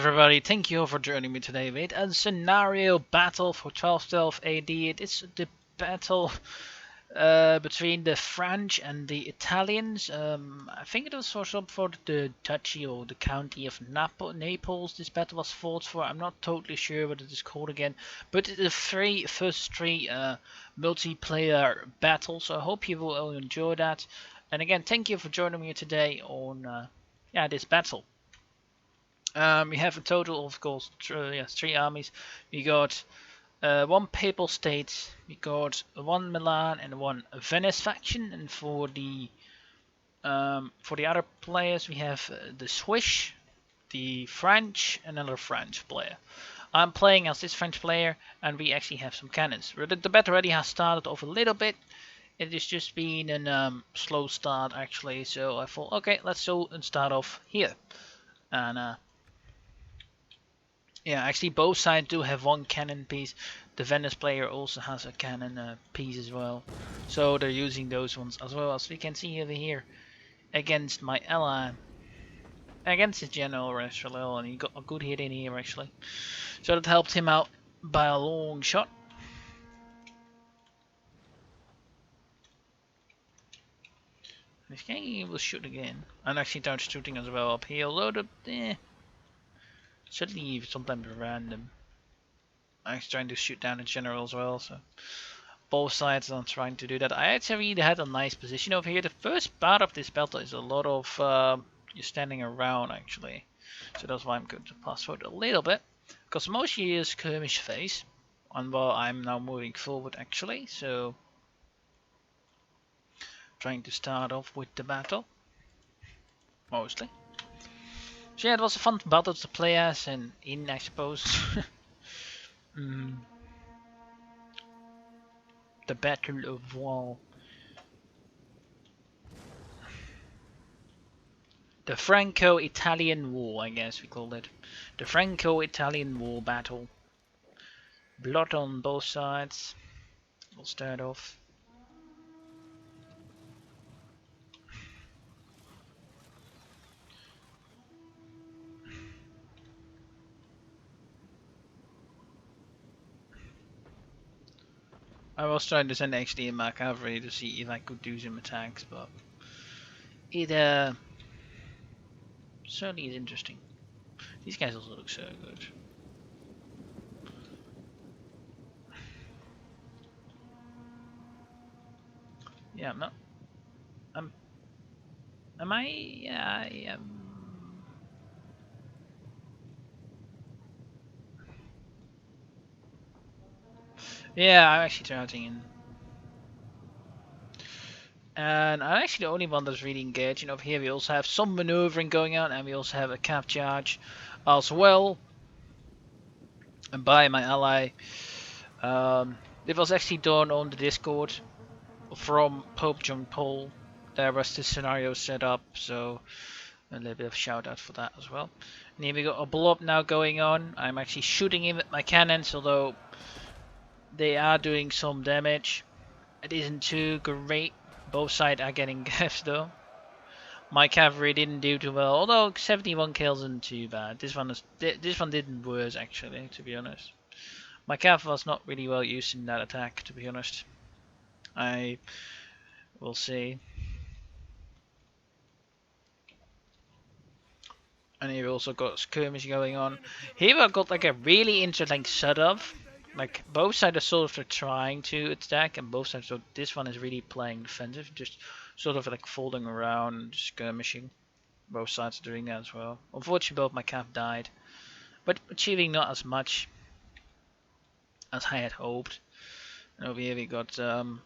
everybody, thank you for joining me today with a scenario battle for 1212 AD. It is the battle between the French and the Italians. I think it was for the duchy or the county of Naples this battle was fought for. I'm not totally sure what it is called again, but it's the first three multiplayer battles, so I hope you will all enjoy that. And again, thank you for joining me today on this battle. We have a total of course three armies. We got one papal state, we got one Milan and one Venice faction, and for the other players we have the Swiss, the French, and another French player. I'm playing as this French player, and we actually have some cannons. The battle already has started off a little bit. It has just been a slow start actually, so I thought, okay, let's go and start off here. And yeah, actually both sides do have one cannon piece. The Venice player also has a cannon piece as well. So they're using those ones as well, as we can see over here. Against my ally. Against his general Rashalel, and he got a good hit in here actually. So that helped him out by a long shot. This guy will shoot again. And actually starts shooting as well up here, although suddenly sometimes random. I'm trying to shoot down the general as well, so both sides are trying to do that. I actually had a nice position over here. The first part of this battle is a lot of you're standing around actually, so that's why I'm going to pass forward a little bit, because mostly is skirmish phase, and while I'm now moving forward actually, so trying to start off with the battle mostly. So yeah, it was a fun battle to play as and in, I suppose. The Battle of Wall. The Franco-Italian War, I guess we called it. The Franco-Italian War battle. Blood on both sides. We'll start off. I was trying to send actually in my cavalry to see if I could do some attacks, but it certainly is interesting. These guys also look so good. Yeah, I'm not. Am I? Yeah, I am. Yeah, I'm actually charging in. And I'm actually the only one that's really engaging. Over here we also have some maneuvering going on, and we also have a cap charge as well. And by my ally. It was actually done on the Discord from Pope John Paul. There was this scenario set up, so a little bit of shout out for that as well. And here we got a blow up now going on. I'm actually shooting him with my cannons, although they are doing some damage. It isn't too great. Both sides are getting gassed though. My cavalry didn't do too well, although 71 kills isn't too bad. This one didn't worse actually, to be honest. My cav was not really well used in that attack, to be honest. I will see. And here we also got skirmish going on. Here I've got like a really interesting setup. Like both sides are sort of trying to attack, and both sides. So this one is really playing defensive, just sort of like folding around, skirmishing. Both sides are doing that as well. Unfortunately, both my cav died, but achieving not as much as I had hoped. And over here we got some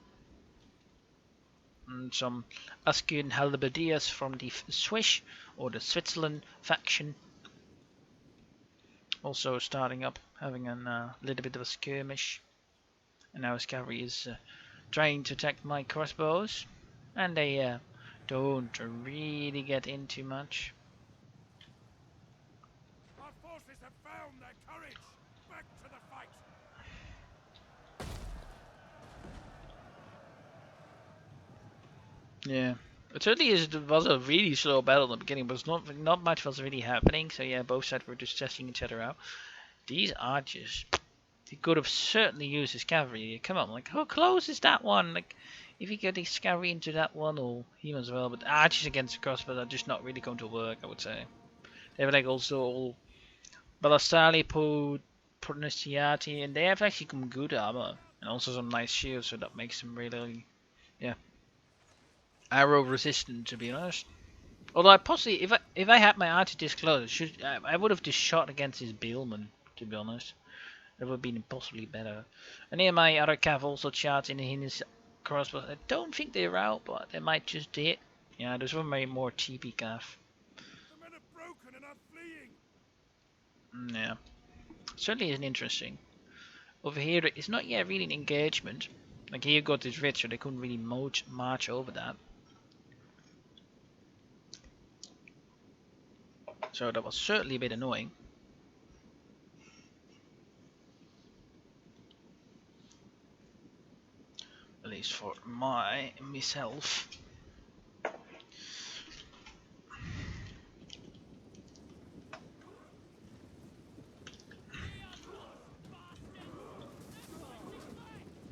Askin halberdiers from the Swiss or the Switzerland faction. Also starting up, having a little bit of a skirmish. And now his cavalry is trying to attack my crossbows. And they don't really get in too much. Our forces have found their courage. Back to the fight. Yeah, It certainly was a really slow battle in the beginning, but not much was really happening. So yeah, both sides were just testing each other out. These archers, he could have certainly used his cavalry. Come on, like how close is that one? Like if you get his cavalry into that one, or him as well. But archers against the crossbow are just not really going to work, I would say. They have like also all Ballastali, Pronunciati, and they have actually some good armor and also some nice shields, so that makes them really, yeah, arrow resistant to be honest. Although I possibly, if I had my archer this close, I would have just shot against his Beelman, to be honest. That would have been possibly better. And here my other cav also charged in his crossbow. I don't think they're out, but they might just hit. Yeah, those were my more cheapy cav. The men are broken and are fleeing. Yeah, certainly isn't interesting. Over here, it's not yet really an engagement. Like here got this ridge, so they couldn't really march over that. So that was certainly a bit annoying. At least for myself.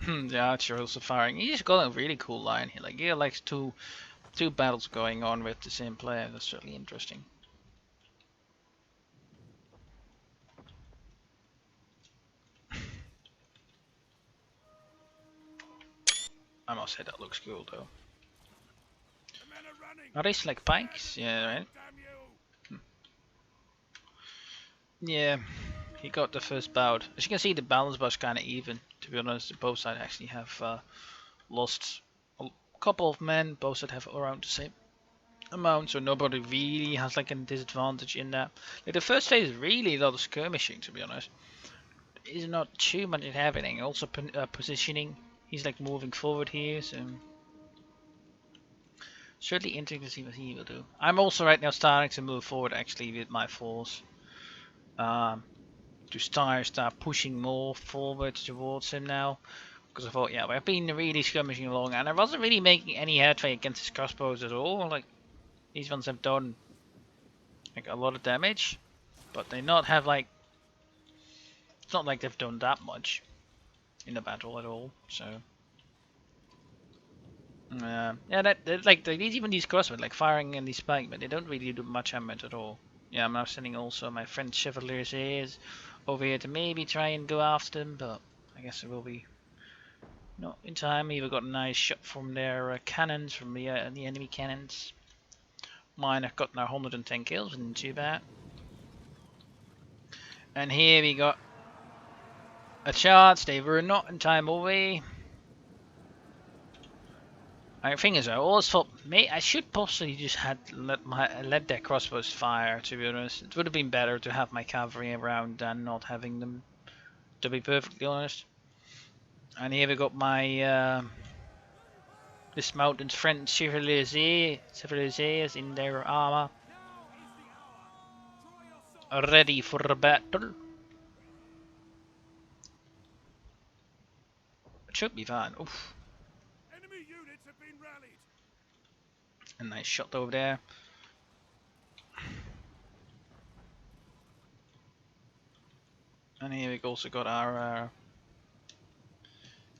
The archer also firing. He's got a really cool line here. Like he likes two battles going on with the same player. That's certainly interesting. I must say that looks cool though. The men are running. Are these like pikes? Yeah, right. Damn you. Yeah, he got the first bout. As you can see, the balance was kind of even. To be honest, both sides actually have lost a couple of men. Both sides have around the same amount, so nobody really has like a disadvantage in that. Like the first phase is really a lot of skirmishing, to be honest. There's not too much happening. Also positioning. He's like moving forward here, so certainly interesting to see what he will do. I'm also right now starting to move forward actually with my force. Um, to start pushing more forward towards him now. Because I thought, yeah, we've been really skirmishing along, and I wasn't really making any headway against his crossbows at all. Like these ones have done like a lot of damage, but they not have like, it's not like they've done that much in the battle at all. So yeah, like even these crossbows, like firing and these spike, but they don't really do much damage at all. Yeah, I'm now sending also my friend Chevaliers over here to maybe try and go after them, but I guess it will be not in time. We've got a nice shot from their cannons, from the enemy cannons. Mine have got now 110 kills, isn't too bad. And here we got a charge. They were not in time away. The thing is, I always thought, mate, I should possibly just had let their crossbows fire. To be honest, it would have been better to have my cavalry around than not having them. To be perfectly honest. And here we got my this mountain's friend Chevaliers in their armor, ready for battle. It should be fine. Oof. Enemy units have been rallied. A nice shot over there. And here we also got our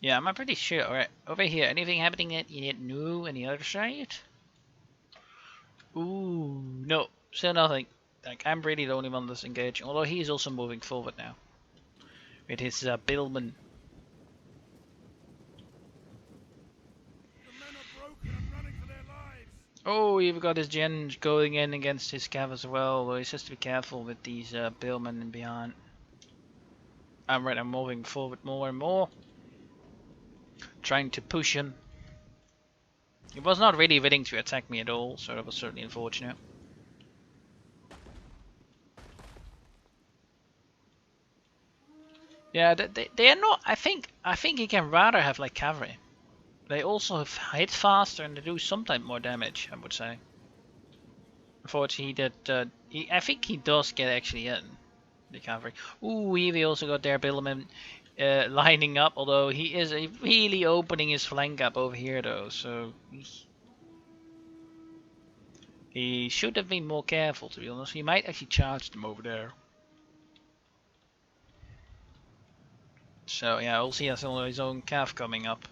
yeah, I'm pretty sure. Alright, over here, anything happening yet new on the other side? Ooh, no, still nothing. Like, I'm really the only one that's engaging, although he's also moving forward now. With his Billman. The men are broken and running for their lives. Oh, you've got his gen going in against his cav as well, although he has to be careful with these Billmen in behind. I'm moving forward more and more. Trying to push him. He was not really willing to attack me at all, so that was certainly unfortunate. Yeah, they are not. I think he can rather have like cavalry. They also hit faster and they do sometimes more damage, I would say. Unfortunately, I think he does get actually in the cavalry. Ooh, we also got their Billiman lining up, although he is really opening his flank up over here though. So He should have been more careful, to be honest. He might actually charge them over there. So yeah, also he has his own calf coming up.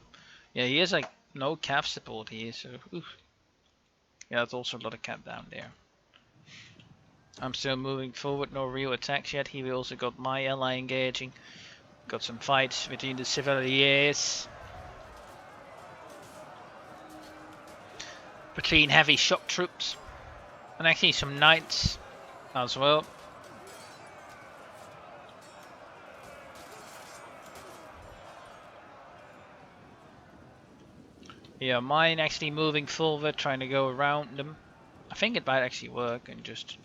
Yeah, he has like no calf support here, so oof. Yeah, there's also a lot of cap down there. I'm still moving forward, no real attacks yet. Here we also got my ally engaging. Got some fights between the civilians. Between heavy shock troops. And actually some knights as well. Yeah, mine actually moving forward, trying to go around them. I think it might actually work and just...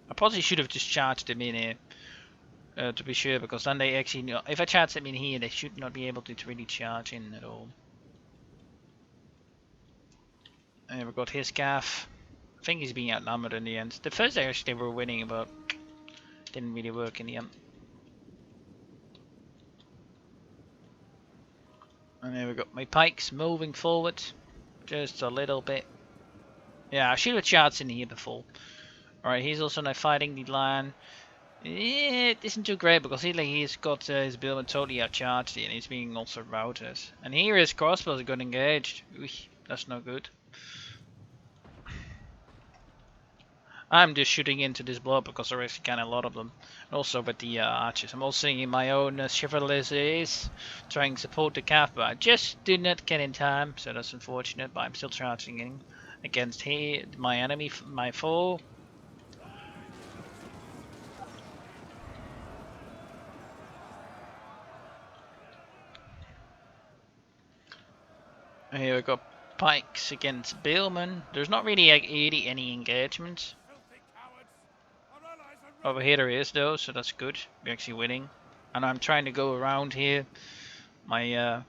I probably should have just charged them in here. To be sure, because then they actually... If I charge them in here, they should not be able to really charge in at all. And we've got his calf. I think he's being outnumbered in the end. The first day actually they were winning, but didn't really work in the end. And there we got my pikes moving forward. Just a little bit. Yeah, I should have charged in here before. Alright, he's also now fighting the lion. It isn't too great because he's got his building totally outcharged and he's being also routed. And here his crossbows got engaged. Oof, that's no good. I'm just shooting into this blob because there is kind of a lot of them. And also with the archers. I'm also in my own chivalries trying to support the calf, but I just did not get in time, so that's unfortunate. But I'm still charging in against my enemy, my foe. Here we got pikes against Billman. There's not really any engagement. Over here there is though, so that's good. We're actually winning. And I'm trying to go around here. My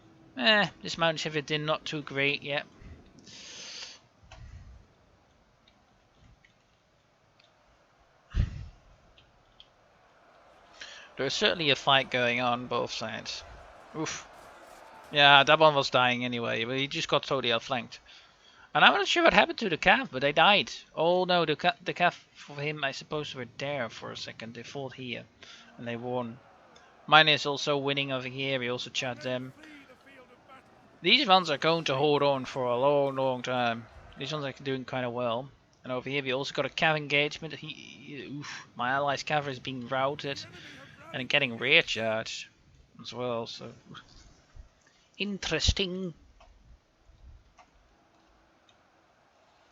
this mountain shift did not too great yet. There's certainly a fight going on both sides. Oof. Yeah, that one was dying anyway, but he just got totally outflanked. And I'm not sure what happened to the calf, but they died. Oh no, the calf for him, I suppose, were there for a second. They fought here, and they won. Mine is also winning over here. We also charged them. These ones are going to hold on for a long time. These ones are doing kind of well. And over here we also got a cav engagement. Oof, my ally's cav is being routed and getting rear charged as well. So interesting.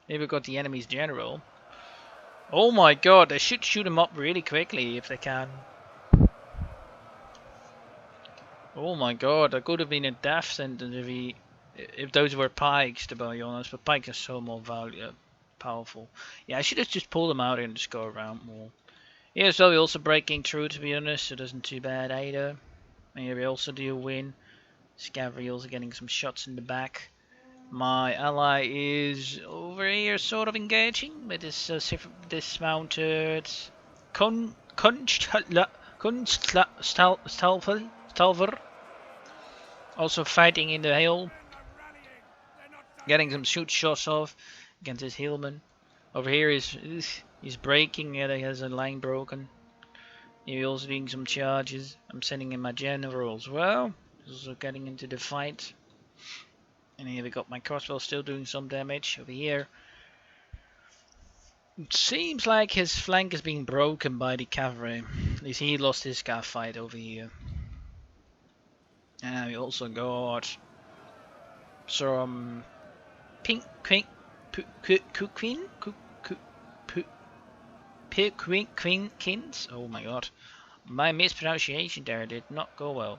Here we got the enemy's general. Oh my god, they should shoot him up really quickly if they can. Oh my god, that could have been a death sentence if those were pikes, to be honest. But pikes are so more powerful. Yeah, I should have just pulled them out and just go around more. Yeah, so we're also breaking through, to be honest, so it isn't too bad either. And here we also do win. Scavry also getting some shots in the back. My ally is over here, sort of engaging with this dismounted Kunststalver. Also fighting in the hill, getting some shots off against his hillman. Over here he's breaking. Yeah, he has a line broken. He's also doing some charges. I'm sending in my general as well. He's also getting into the fight. And here we got my crossbow still doing some damage over here. It seems like his flank is being broken by the cavalry. At least he lost his calf fight over here. And we also got some pink queen kins. Oh my god, my mispronunciation there did not go well.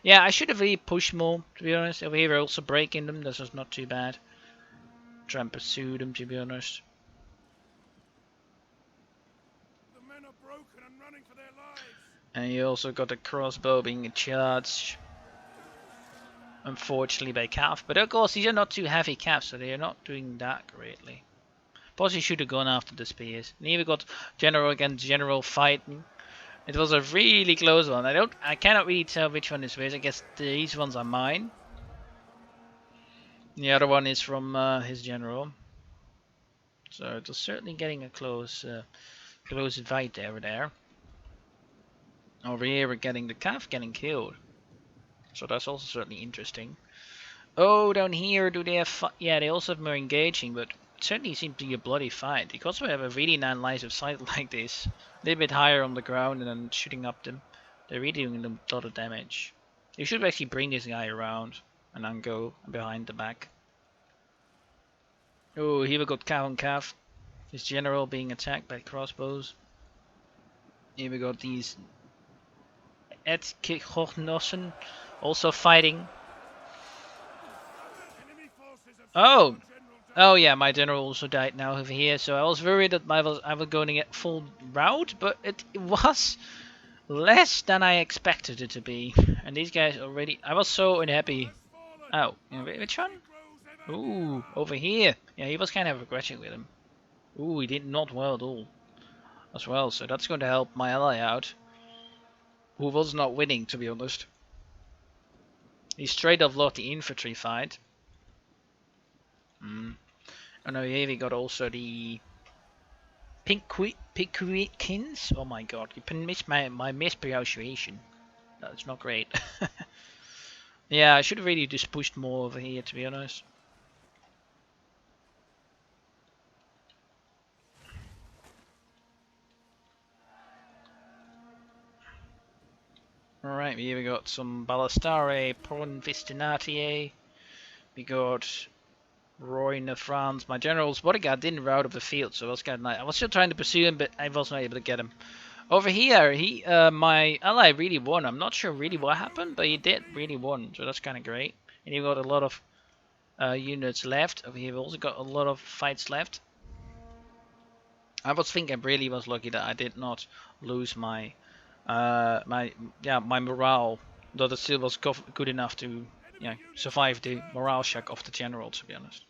Yeah, I should have really pushed more, to be honest. Over here we're also breaking them. This was not too bad. Try and pursue them, to be honest. The men are broken and running for their lives. And you also got the crossbow being charged, unfortunately, by calf. But of course these are not too heavy calves, so they are not doing that greatly. Possibly should have gone after the spears. And here we got general against general fighting. It was a really close one. I cannot really tell which one is which. I guess these ones are mine. The other one is from his general. So it was certainly getting a close fight over there. Over here we're getting the calf getting killed. So that's also certainly interesting. Oh, down here, do they have... Yeah, they also have more engaging, but it certainly seems to be a bloody fight. Because we have a really nice line of sight like this, a little bit higher on the ground and then shooting up them, they're really doing a lot of damage. You should actually bring this guy around and then go behind the back. Oh, here we got Cow and Calf. His general being attacked by crossbows. Here we got these Edkirchhoffnossen also fighting. Oh! Oh yeah, my general also died now over here, so I was worried that I was going to get full rout, but it was less than I expected it to be. And these guys already... I was so unhappy. Oh, which one? Ooh, over here. Yeah, he was kind of aggressive with him. Ooh, he did not well at all. As well, so that's going to help my ally out. Who was not winning, to be honest. He straight up lost the infantry fight. And over here we got also the Pinkwikins. Oh my god, you can miss my mispronunciation. That's not great. Yeah, I should have really just pushed more over here, to be honest. Alright, here we got some Ballastare, Pornvistinatiae. We got Roy France. My general's bodyguard didn't rout of the field, so it was kind of nice. I was still trying to pursue him, but I was not able to get him. Over here, my ally really won. I'm not sure really what happened, but he did really won, so that's kind of great. And he got a lot of units left. Over here, we also got a lot of fights left. I was thinking I really was lucky that I did not lose my my morale, though it still was good enough to survive the morale shock of the general, to be honest.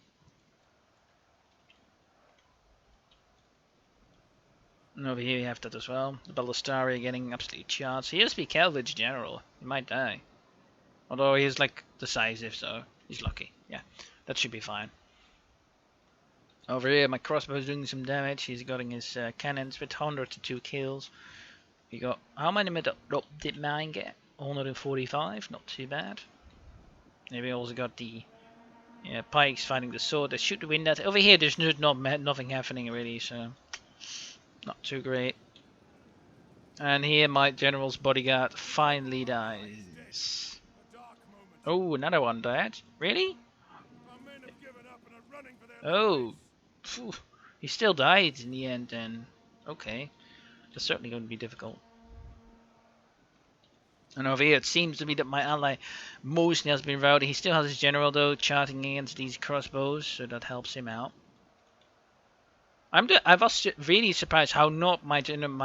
And over here you have that as well. The Ballastari getting absolutely charged. He has to be Calvage General. He might die. Although he's like decisive, so he's lucky. Yeah, that should be fine. Over here, my crossbow is doing some damage. He's getting his cannons with 102 kills. We got how many did mine get? 145. Not too bad. And we also got the pikes fighting the sword. That should win that. Over here, there's nothing happening really, so not too great. And here my general's bodyguard finally dies. Oh, another one died. Really? Oh. Phew. He still died in the end then. Okay. That's certainly going to be difficult. And over here it seems to be that my ally mostly has been routed. He still has his general though charging against these crossbows, so that helps him out. I was really surprised how not my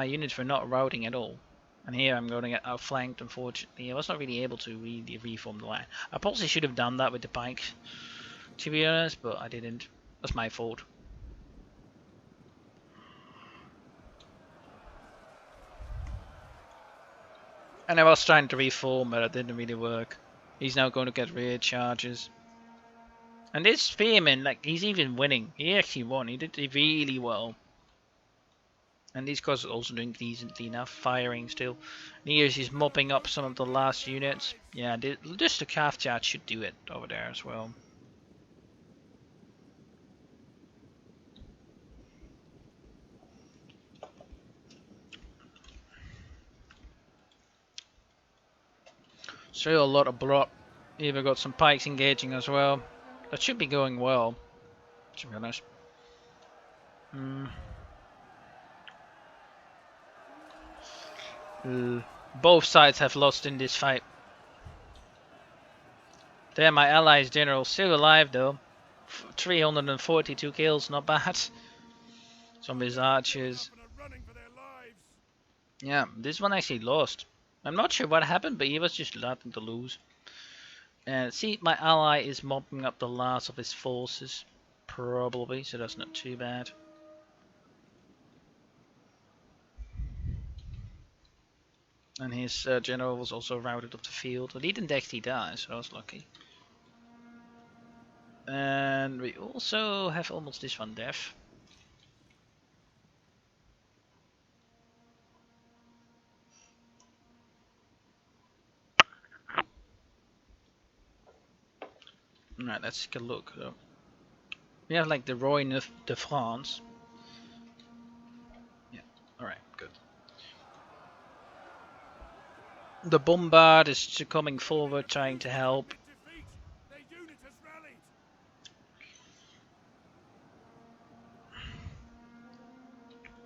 units were not routing at all. And here I'm going to get outflanked, unfortunately. I was not really able to really reform the line. I probably should have done that with the pikes, to be honest, but I didn't. That's my fault. And I was trying to reform, but it didn't really work. He's now going to get rear charges. And this Spearman, like, he's even winning. He actually won. He did really well. And these guys are also doing decently enough, firing still. Nears he's mopping up some of the last units. Yeah, just the calf charge should do it over there as well. Still a lot of blood. Even got some pikes engaging as well. That should be going well, to be honest. Both sides have lost in this fight. There, my allies general still alive though. 342 kills, not bad. Some of his archers. Yeah, this one actually lost. I'm not sure what happened, but he was just starting to lose. And see, my ally is mopping up the last of his forces, probably, so that's not too bad. And his general was also routed off the field, but he didn't actually die, so I was lucky. And we also have almost this one deaf. Alright, let's take a look. We have like the Roy de France. Yeah, alright, good. The Bombard is coming forward, trying to help. Defeat. Their unit has rallied.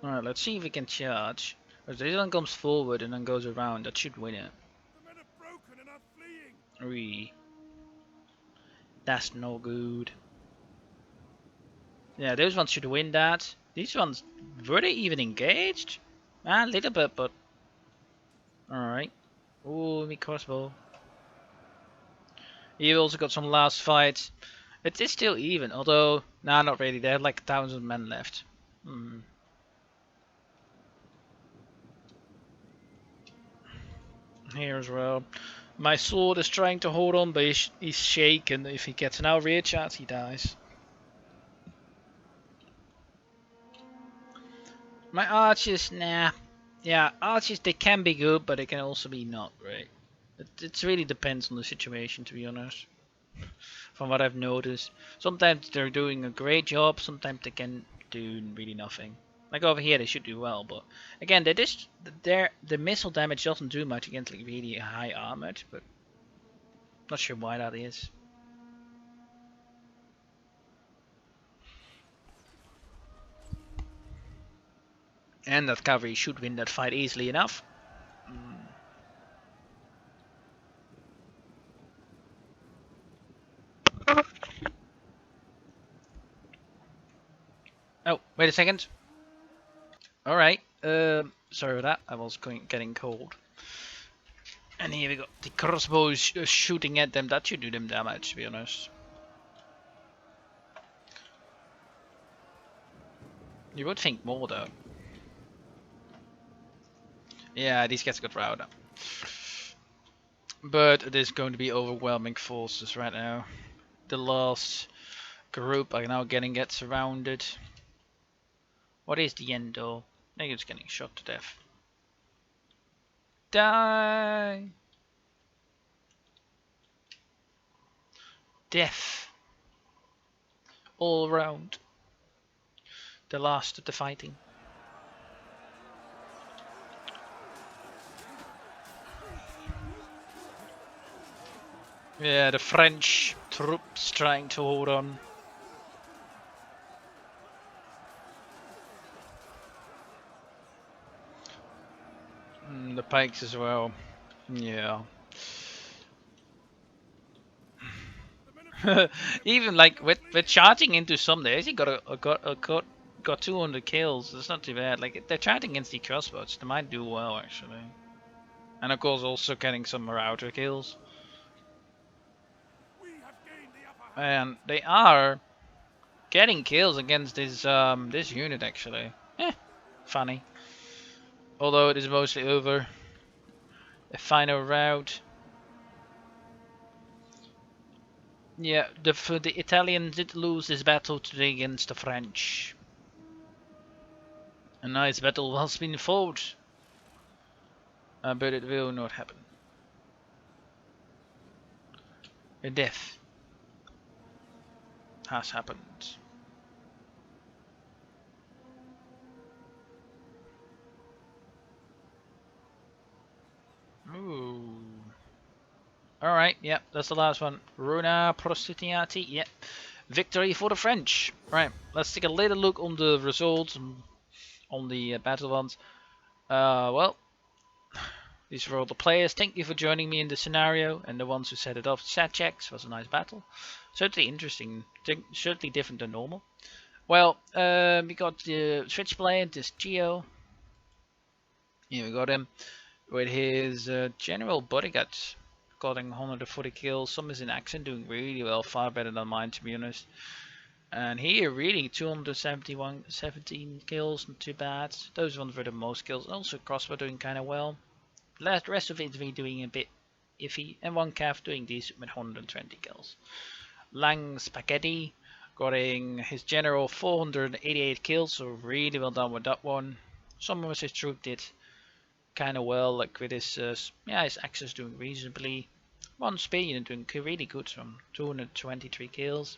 Alright, let's see if we can charge. If this one comes forward and then goes around, that should win it. The men are broken and are fleeing. Wee. That's no good. Yeah, those ones should win that. These ones, were they even engaged? A little bit, but... Alright. Ooh, me crossbow. You've also got some last fights. It is still even, although... Nah, not really. They have like 1,000 men left. Here as well. My sword is trying to hold on, but he's shaken. If he gets an outreach shot, he dies. My archers, nah. Yeah, archers, they can be good, but they can also be not, right? It really depends on the situation, to be honest. From what I've noticed. Sometimes they're doing a great job, sometimes they can do really nothing. Like over here, they should do well, but again, the missile damage doesn't do much against like really high armored, but not sure why that is. And that cavalry should win that fight easily enough. Oh, wait a second. Alright, sorry for that, I was getting cold. And here we go, the crossbows shooting at them, that should do them damage, to be honest. You would think more though. Yeah, these guys got routed. But it is going to be overwhelming forces right now. The last group are now get surrounded. What is the end though? I think it's getting shot to death. Die! Death. All around. The last of the fighting. Yeah, the French troops trying to hold on. The pikes as well. Yeah. Even like with charging into some days, he got 200 kills. That's not too bad. Like they're charging against the crossbows, they might do well actually. And of course also getting some router kills. We have gained the upper And hand. they are getting kills against this unit actually. Funny. Although it is mostly over. A final rout. Yeah, the Italians did lose this battle today against the French. A nice battle has been fought, but it will not happen. A death has happened. Ooh. Alright, yeah, that's the last one. Runa Prostitiati, yeah. Victory for the French. Right, let's take a little look on the results on the battle ones. Well, these were all the players. Thank you for joining me in the scenario, and the ones who set it off. Stat checks was a nice battle. Certainly interesting, certainly different than normal. Well, we got the switchblade, this Geo. Yeah, we got him with his general bodyguard, getting 140 kills. Some is in action, doing really well, far better than mine to be honest. And here, really, 17 kills, not too bad. Those ones were the most kills. Also, crossbow doing kind of well. The rest of it we doing a bit iffy, and one calf doing decent with 120 kills. Lang Spaghetti, getting his general 488 kills, so really well done with that one. Some of his troop did kind of well, like with his his axes doing reasonably. One speed doing really good, from 223 kills.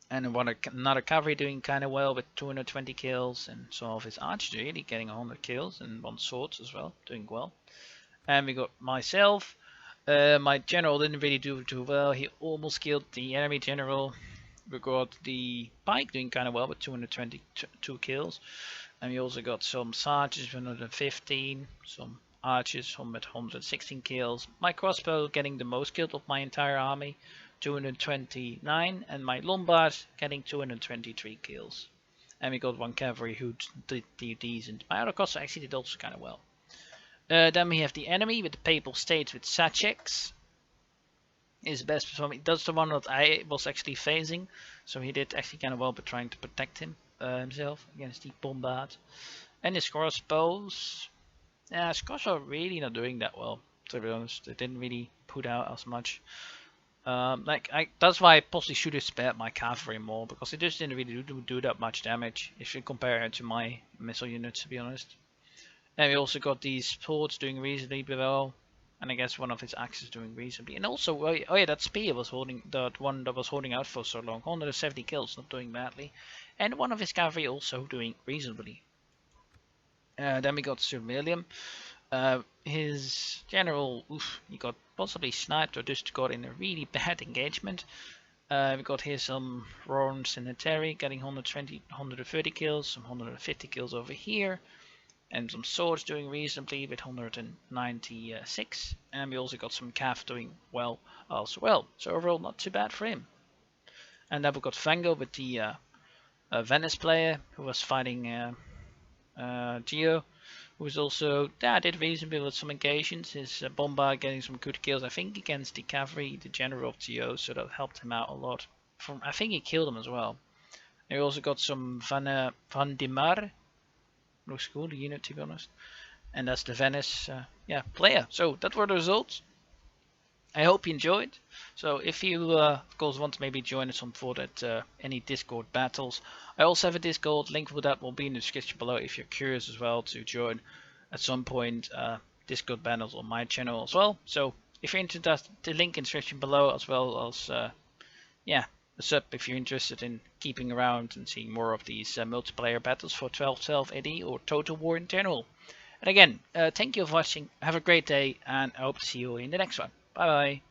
And another cavalry doing kind of well with 220 kills, and some of his archers really getting 100 kills, and one swords as well, doing well. And we got myself. My general didn't really do too well. He almost killed the enemy general. We got the pike doing kind of well with 222 kills. And we also got some sergeants with 115, some archers with 116 kills. My crossbow getting the most kills of my entire army, 229, and my Lombard getting 223 kills. And we got one cavalry who did decent. My other crossbow actually did also kind of well. Then we have the enemy with the Papal States with Sachex. Is best performing. That's the one that I was actually facing, so he did actually kind of well, but trying to protect himself against the bombard. And his crossbows, yeah, his crossbows are really not doing that well, to be honest. They didn't really put out as much. That's why I possibly should have spared my cavalry more, because it just didn't really do that much damage if you compare it to my missile units, to be honest. And we also got these swords doing reasonably well, and I guess one of his axes doing reasonably. And also, oh yeah, that spear was holding, that one that was holding out for so long, 170 kills, not doing badly. And one of his cavalry also doing reasonably. Then we got Sir William. His general, he got possibly sniped or just got in a really bad engagement. We got here some Roran Sanitary getting 120, 130 kills, some 150 kills over here, and some swords doing reasonably with 196. And we also got some Cav doing well as well. So overall, not too bad for him. And then we got Vango with the Venice player who was fighting Geo, who was also did reasonably with some engagements. His bombard getting some good kills, I think, against the cavalry, the general of Geo, so that helped him out a lot. I think he killed him as well. And we also got some Van de Mar. Looks cool, the unit, to be honest. And that's the Venice player. So that were the results. I hope you enjoyed. So if you of course want to maybe join us on for that any Discord battles, I also have a Discord. Link for that will be in the description below if you're curious as well to join at some point Discord battles on my channel as well. So if you're interested, the link in the description below, as well as a sub if you're interested in keeping around and seeing more of these multiplayer battles for 12 AD or Total War in general. And again, thank you for watching. Have a great day, and I hope to see you in the next one. Bye bye.